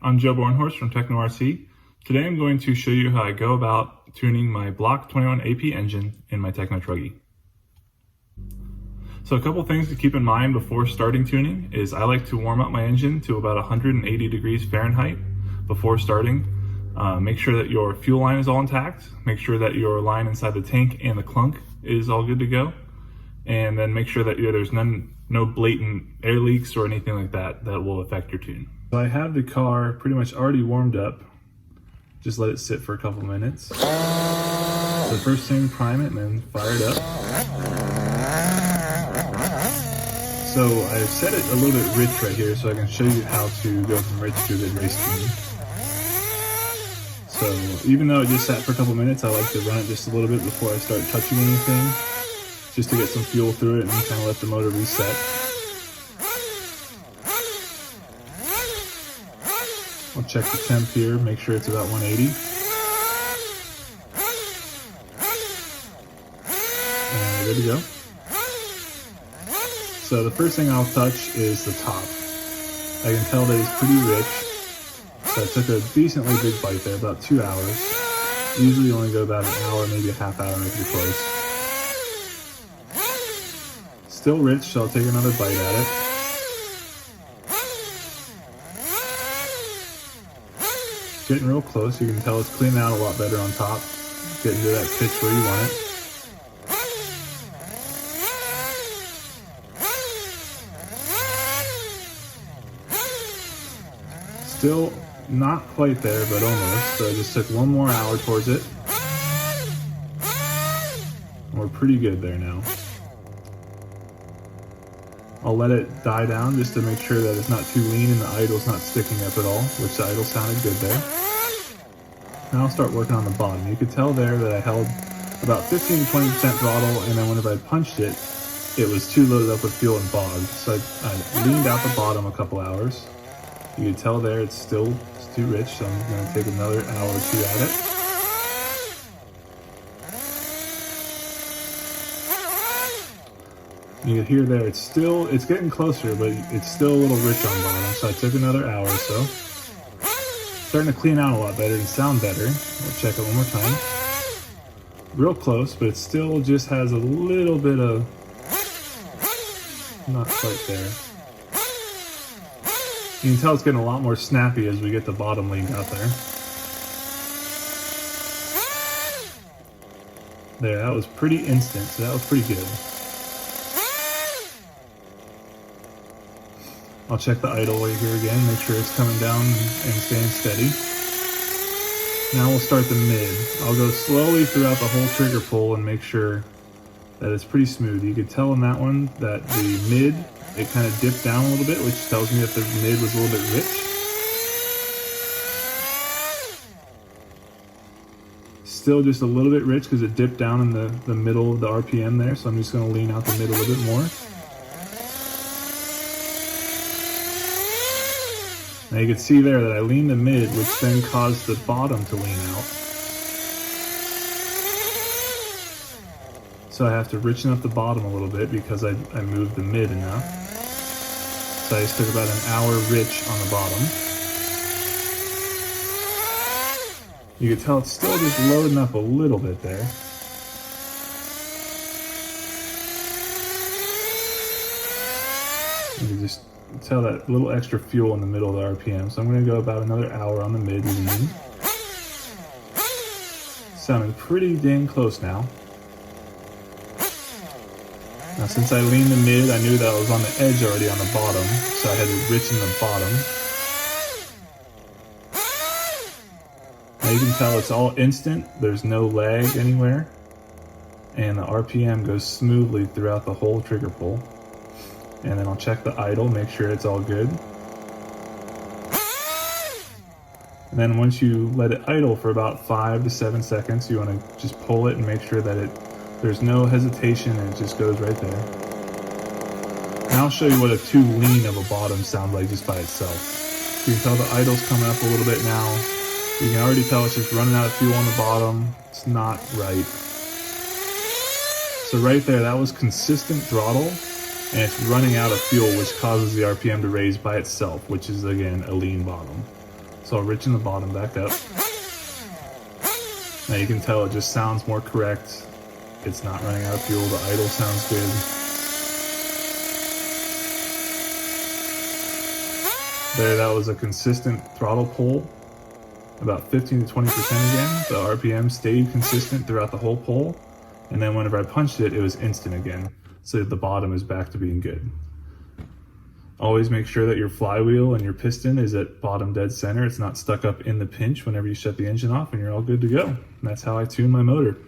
I'm Joe Bornhorst from Tekno RC. Today I'm going to show you how I go about tuning my Blok AP engine in my Tekno truggy. So a couple things to keep in mind before starting tuning is I like to warm up my engine to about 180 degrees Fahrenheit before starting. Make sure that your fuel line is all intact. Make sure that your line inside the tank and the clunk is all good to go. And then make sure that there's no blatant air leaks or anything like that that will affect your tune. So I have the car pretty much already warmed up. Just let it sit for a couple minutes. So first thing, prime it and then fire it up. So I've set it a little bit rich right here so I can show you how to go from rich to a good race tune. So even though it just sat for a couple minutes, I like to run it just a little bit before I start touching anything, just to get some fuel through it and kind of let the motor reset. I'll check the temp here, make sure it's about 180. And we're good to go. So the first thing I'll touch is the top. I can tell that it's pretty rich. So I took a decently big bite there, about 2 hours. Usually only go about an hour, maybe a half hour if you're close. Still rich, so I'll take another bite at it. Getting real close, you can tell it's cleaning out a lot better on top. Getting to that pitch where you want it. Still not quite there, but almost. So I just took one more hour towards it. We're pretty good there now. I'll let it die down just to make sure that it's not too lean and the idle's not sticking up at all, which the idle sounded good there. Now I'll start working on the bottom. You could tell there that I held about 15 to 20% throttle, and then whenever I punched it, it was too loaded up with fuel and bogged. So I leaned out the bottom a couple hours. You can tell there it's too rich, so I'm going to take another hour or two at it. You can hear there, it's getting closer, but it's still a little rich on bottom, so I took another hour or so. Starting to clean out a lot better and sound better. We'll check it one more time. Real close, but it still just has a little bit of, not quite there. You can tell it's getting a lot more snappy as we get the bottom leaned out there. There, that was pretty instant, so that was pretty good. I'll check the idle right here again, make sure it's coming down and staying steady. Now we'll start the mid. I'll go slowly throughout the whole trigger pull and make sure that it's pretty smooth. You could tell in that one that the mid, it kind of dipped down a little bit, which tells me that the mid was a little bit rich. Still just a little bit rich because it dipped down in the middle of the RPM there, so I'm just going to lean out the mid a little bit more. Now you can see there that I leaned the mid, which then caused the bottom to lean out. So I have to richen up the bottom a little bit because I moved the mid enough. So I just took about an hour rich on the bottom. You can tell it's still just loading up a little bit there. You can just tell that little extra fuel in the middle of the RPM. So I'm going to go about another hour on the mid lean. Sounding pretty dang close now. Now since I leaned the mid, I knew that I was on the edge already on the bottom, so I had to richen the bottom. Now you can tell it's all instant, there's no lag anywhere, and the RPM goes smoothly throughout the whole trigger pull. And then I'll check the idle, make sure it's all good. And then once you let it idle for about 5 to 7 seconds, you want to just pull it and make sure that there's no hesitation and it just goes right there. Now I'll show you what a too lean of a bottom sounds like just by itself. You can tell the idle's coming up a little bit now. You can already tell it's just running out of fuel on the bottom. It's not right. So right there, that was consistent throttle, and it's running out of fuel, which causes the RPM to raise by itself, which is again a lean bottom. So I'll richen the bottom back up. Now you can tell it just sounds more correct. It's not running out of fuel, the idle sounds good. There, that was a consistent throttle pull, about 15 to 20% again. The RPM stayed consistent throughout the whole pull, and then whenever I punched it, it was instant again. So the bottom is back to being good. Always make sure that your flywheel and your piston is at bottom dead center. It's not stuck up in the pinch whenever you shut the engine off, and you're all good to go. And that's how I tune my motor.